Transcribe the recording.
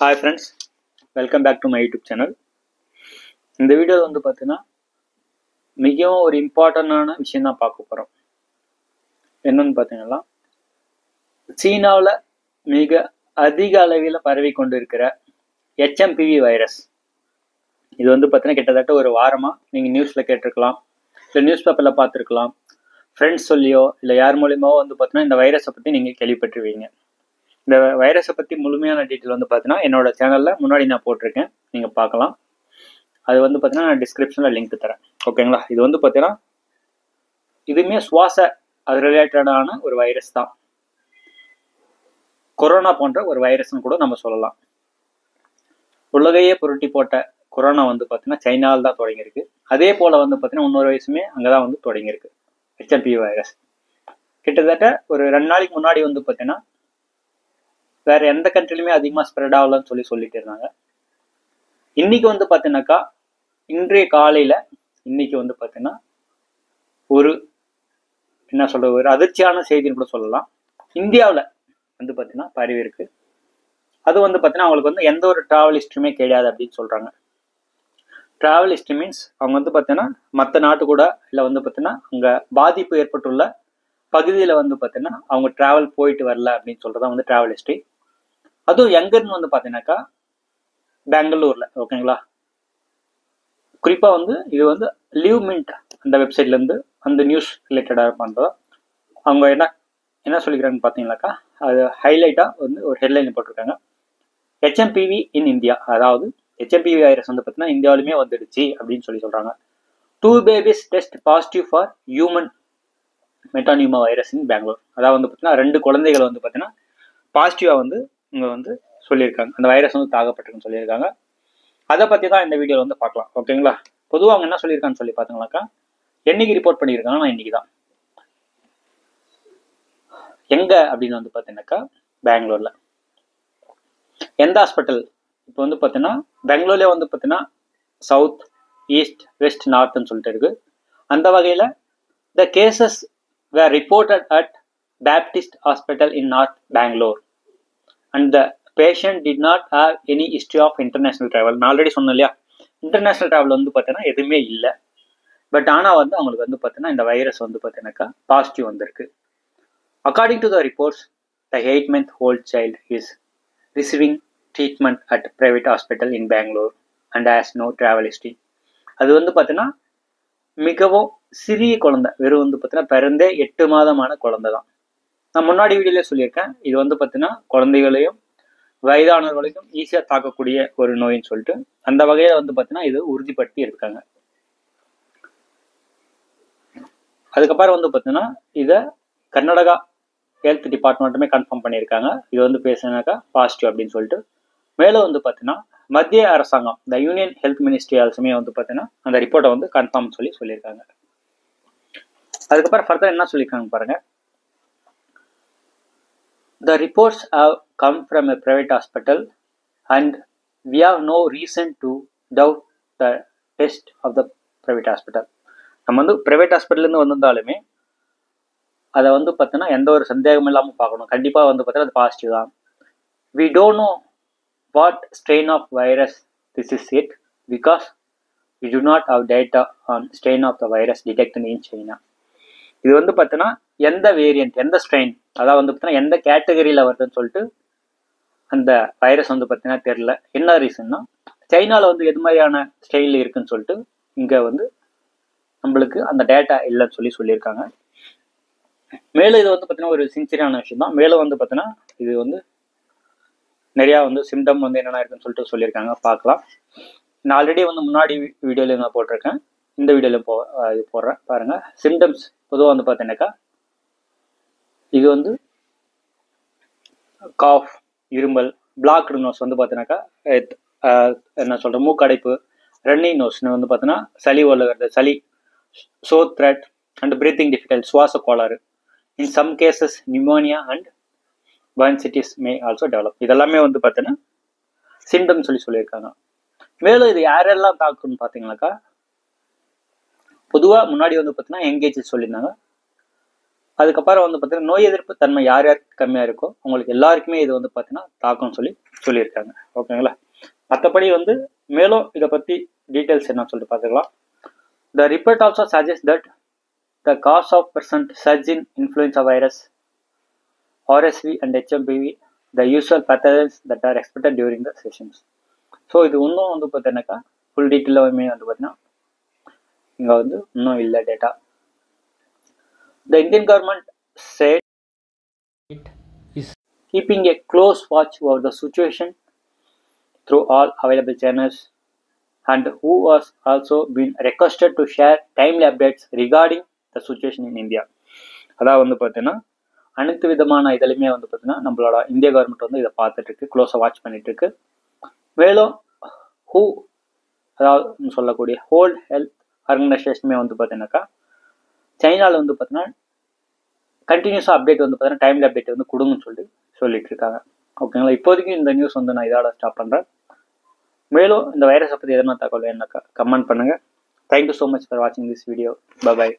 Hi friends, welcome back to my YouTube channel. இந்த வீடியோவில் வந்து பார்த்தீங்கன்னா மிகவும் ஒரு இம்பார்ட்டண்டான விஷயம் தான் பார்க்க போகிறோம். என்னன்னு பார்த்தீங்கன்னா, சீனாவில் மிக அதிக அளவில் பரவி கொண்டு இருக்கிற HMPV வைரஸ். இது வந்து பார்த்தீங்கன்னா கிட்டத்தட்ட ஒரு வாரமாக நீங்கள் நியூஸில் கேட்டிருக்கலாம், இல்லை நியூஸ் பேப்பரில் பார்த்துருக்கலாம், ஃப்ரெண்ட்ஸ் சொல்லியோ இல்லை யார் மூலியமாவோ வந்து பார்த்தீங்கன்னா இந்த வைரஸை பற்றி நீங்கள் கேள்விப்பட்டிருவீங்க. இந்த வைரஸை பற்றி முழுமையான டீட்டெயில் வந்து பார்த்தீங்கன்னா என்னோட சேனலில் முன்னாடி நான் போட்டிருக்கேன், நீங்கள் பார்க்கலாம். அது வந்து பார்த்தீங்கன்னா நான் டிஸ்கிரிப்ஷனில் லிங்க் தரேன், ஓகேங்களா. இது வந்து பார்த்தீங்கன்னா இதுவுமே சுவாச அது ரிலேட்டடான ஒரு வைரஸ் தான். கொரோனா போன்ற ஒரு வைரஸ்ன்னு கூட நம்ம சொல்லலாம். உலகையே புரட்டி போட்ட கொரோனா வந்து பார்த்தீங்கன்னா சைனாவில் தான் தொடங்கியிருக்கு. அதே போல் வந்து பார்த்தீங்கன்னா இன்னொரு வயசுமே அங்கே தான் வந்து தொடங்கியிருக்கு HMPV வைரஸ். கிட்டத்தட்ட ஒரு 2 நாளைக்கு முன்னாடி வந்து பார்த்தீங்கன்னா வேற எந்த கண்ட்ரிலுமே அதிகமாக ஸ்ப்ரெட் ஆகலன்னு சொல்லிட்டு இருந்தாங்க. இன்னைக்கு வந்து பார்த்தீங்கன்னாக்கா இன்றைய காலையில் இன்னைக்கு வந்து பார்த்தீங்கன்னா ஒரு என்ன சொல்றது, ஒரு அதிர்ச்சியான செய்தின்னு கூட சொல்லலாம். இந்தியாவில் வந்து பார்த்தீங்கன்னா பரவி இருக்கு. அது வந்து பார்த்தீங்கன்னா அவங்களுக்கு வந்து எந்த ஒரு டிராவல் ஹிஸ்ட்ரியுமே கிடையாது அப்படின்னு சொல்றாங்க. டிராவல் ஹிஸ்ட்ரி மீன்ஸ் அவங்க வந்து பார்த்தீங்கன்னா மற்ற நாட்டு கூட இல்லை வந்து பார்த்தீங்கன்னா அங்கே பாதிப்பு ஏற்பட்டுள்ள பகுதியில் வந்து பார்த்தீங்கன்னா அவங்க டிராவல் போயிட்டு வரல அப்படின்னு சொல்றதா வந்து டிராவல் ஹிஸ்ட்ரி. அதுவும் எங்கன்னு வந்து பார்த்தீங்கன்னாக்கா பெங்களூர்ல, ஓகேங்களா. குறிப்பா வந்து இது வந்து லீவ் மின்ட் அந்த வெப்சைட்ல இருந்து அந்த நியூஸ் ரிலேட்டடா பண்றதா அவங்க என்ன சொல்லிக்கிறாங்கன்னு பார்த்தீங்கன்னாக்கா அது ஹைலைட்டா வந்து ஒரு ஹெட்லைன் போட்டிருக்காங்க. HMPV இன் இந்தியா, அதாவது HMPV வைரஸ் வந்து பார்த்தீங்கன்னா இந்தியாவிலுமே வந்துடுச்சு அப்படின்னு சொல்றாங்க. 2 babies test positive for human metapneumovirus in Bangalore. அதாவது வந்து பார்த்தீங்கன்னா 2 குழந்தைகள் வந்து பார்த்தீங்கன்னா பாசிட்டிவா வந்து இங்க வந்து சொல்லியிருக்காங்க, அந்த வைரஸ் வந்து தாக்கப்பட்டிருக்குன்னு சொல்லியிருக்காங்க. அதை பத்தி தான் இந்த வீடியோவில் வந்து பார்க்கலாம், ஓகேங்களா. பொதுவாக அவங்க என்ன சொல்லியிருக்கான்னு சொல்லி பார்த்தீங்கன்னாக்கா என்னைக்கு ரிப்போர்ட் பண்ணியிருக்காங்கன்னா இன்னைக்கு தான். எங்க அப்படின்னு வந்து பார்த்தீங்கன்னாக்கா பெங்களூர்ல. எந்த ஹாஸ்பிட்டல் இப்போ வந்து பார்த்தீங்கன்னா பெங்களூர்லேயே வந்து பார்த்தீங்கன்னா சவுத், ஈஸ்ட், வெஸ்ட், நார்த்னு சொல்லிட்டு இருக்கு. அந்த வகையில் the cases were reported at Baptist hospital in north Bangalore and the patient did not have any history of international travel. நான் ஆல்ரெடி சொன்னேன் இல்லையா, இன்டர்நேஷனல் ட்ராவல் வந்து பார்த்தீங்கன்னா எதுவுமே இல்லை. பட் ஆனால் வந்து அவங்களுக்கு வந்து பார்த்தீங்கன்னா இந்த வைரஸ் வந்து பார்த்தீங்கன்னாக்கா பாசிட்டிவ் வந்திருக்கு. According to the reports, the 8-month-old child is receiving treatment at private hospital in Bangalore and has no travel history. அது வந்து பார்த்தீங்கன்னா மிகவும் சிறிய குழந்தை, வெறும் வந்து பார்த்தீங்கன்னா பிறந்தே 8 மாதமான குழந்தை தான். நான் முன்னாடி வீடியோலேயே சொல்லியிருக்கேன், இது வந்து பார்த்தீங்கன்னா குழந்தைகளையும் வயதானவர்களுக்கும் ஈஸியாக தாக்கக்கூடிய ஒரு நோயின்னு சொல்லிட்டு அந்த வகையில் வந்து பார்த்தீங்கன்னா இது உறுதிப்படுத்தி இருக்காங்க. அதுக்கப்புறம் வந்து பார்த்தீங்கன்னா இதை கர்நாடகா ஹெல்த் டிபார்ட்மெண்ட்டுமே கன்ஃபார்ம் பண்ணியிருக்காங்க. இது வந்து பேசுனாக்கா பாசிட்டிவ் அப்படின்னு சொல்லிட்டு. மேலும் வந்து பார்த்தீங்கன்னா மத்திய அரசாங்கம், இந்த யூனியன் ஹெல்த் மினிஸ்ட்ரி ஆல்சுமே வந்து பார்த்தீங்கன்னா அந்த ரிப்போர்ட்டை வந்து கன்ஃபார்ம் சொல்லியிருக்காங்க. அதுக்கப்புறம் ஃபர்தர் என்ன சொல்லியிருக்காங்க பாருங்க. The reports have come from a private hospital and we have no reason to doubt the test of the private hospital. நம்ம வந்து பிரைவேட் ஹாஸ்பிட்டல்லேருந்து வந்திருந்தாலுமே அதை வந்து பார்த்தீங்கன்னா எந்த ஒரு சந்தேகமும் இல்லாமல் பார்க்கணும். கண்டிப்பாக வந்து பார்த்தீங்கன்னா அது பாசிட்டிவ் தான். We don't know what strain of virus this is yet because we do not have data on strain of the virus detected in China. இது வந்து பார்த்தீங்கன்னா எந்த வேரியன்ட், எந்த ஸ்ட்ரெயின், அதாவது வந்து பார்த்தீங்கன்னா எந்த கேட்டகரியில் வருதுன்னு சொல்லிட்டு அந்த வைரஸ் வந்து பார்த்தீங்கன்னா தெரியல. என்ன ரீசன்னா சைனாவில் வந்து எது மாதிரியான ஸ்டைலில் இருக்குன்னு சொல்லிட்டு இங்கே வந்து நம்மளுக்கு அந்த டேட்டா இல்லைன்னு சொல்லியிருக்காங்க. மேலும் இது வந்து பார்த்தீங்கன்னா ஒரு சின்சியரான விஷயம் தான். மேலும் வந்து பார்த்தீங்கன்னா இது வந்து நிறையா வந்து சிம்டம் வந்து என்னென்ன இருக்குன்னு சொல்லிட்டு சொல்லியிருக்காங்க, பார்க்கலாம். நான் ஆல்ரெடி வந்து முன்னாடி வீடியோவில் நான் போட்டிருக்கேன், இந்த வீடியோவில் போடுறேன் பாருங்கள். சிம்டம்ஸ் பொதுவாக வந்து பார்த்தீங்கன்னாக்கா இது வந்து காஃப், இருமல், பிளாக்டு நோஸ் வந்து பார்த்தீங்கன்னாக்கா என்ன சொல்கிற மூக்கடைப்பு, ரன்னிங் நோஸ்னு வந்து பார்த்தீங்கன்னா சளி ஒழுகிறது, சளி, sore throat and breathing difficult, சுவாச கோளாறு. In some cases pneumonia and bronchitis may also develop. இதெல்லாமே வந்து பார்த்தீங்கன்னா சிம்டம் சொல்லியிருக்காங்க. மேலும் இது யாரெல்லாம் தாக்குன்னு பார்த்தீங்கன்னாக்கா பொதுவாக முன்னாடி வந்து பார்த்தீங்கன்னா எங்கேஜ் சொல்லியிருந்தாங்க. அதுக்கப்புறம் வந்து பார்த்தீங்கன்னா நோய் எதிர்ப்பு தன்மை யார் யாருக்கு கம்மியாக இருக்கோ அவங்களுக்கு எல்லாருக்குமே இது வந்து பார்த்தீங்கன்னா தாக்கம்னு சொல்லியிருக்காங்க. ஓகேங்களா? மற்றபடி வந்து மேலும் இதை பற்றி டீட்டெயில்ஸ் என்ன சொல்லிட்டு பார்த்துக்கலாம். The report also suggests that the cause of present surge in influenza virus, RSV and HMPV, the usual pathogens that are expected during the sessions. So இது இன்னும் வந்து பார்த்தீங்கன்னாக்கா ஃபுல் டீட்டெயிலாகவே வந்து பார்த்தீங்கன்னா இங்கே வந்து இன்னும் இல்லை data. The Indian government said it is keeping a close watch over the situation through all available channels and who was also been requested to share timely updates regarding the situation in India. அதாவது வந்து பார்த்தீங்கன்னா அனைத்து விதமான இதுலையுமே வந்து பார்த்தீங்கன்னா நம்மளோட இந்திய கவர்மெண்ட் வந்து இதை பார்த்துட்டு இருக்கு, க்ளோஸாக வாட்ச் பண்ணிட்டு இருக்கு. மேலும் ஹூ அதாவது சொல்லக்கூடிய ஹோல்ட் ஹெல்த் ஆர்கனைசேஷனுமே வந்து பார்த்தீங்கன்னாக்கா சைனாவில் வந்து பார்த்தீங்கன்னா கண்டினியூஸாக அப்டேட் வந்து பார்த்தீங்கன்னா டைம்லி அப்டேட் வந்து கொடுங்கன்னு சொல்லிட்டு இருக்காங்க. ஓகேங்களா? இப்போதைக்கு இந்த நியூஸ் வந்து நான் இதோட ஸ்டாப் பண்ணுறேன். மேலும் இந்த வைரஸை பற்றி எதனா தகவல் என்னக்கா கமெண்ட் பண்ணுங்கள். தேங்க்யூ ஸோ மச் ஃபார் வாட்சிங் திஸ் வீடியோ. பை.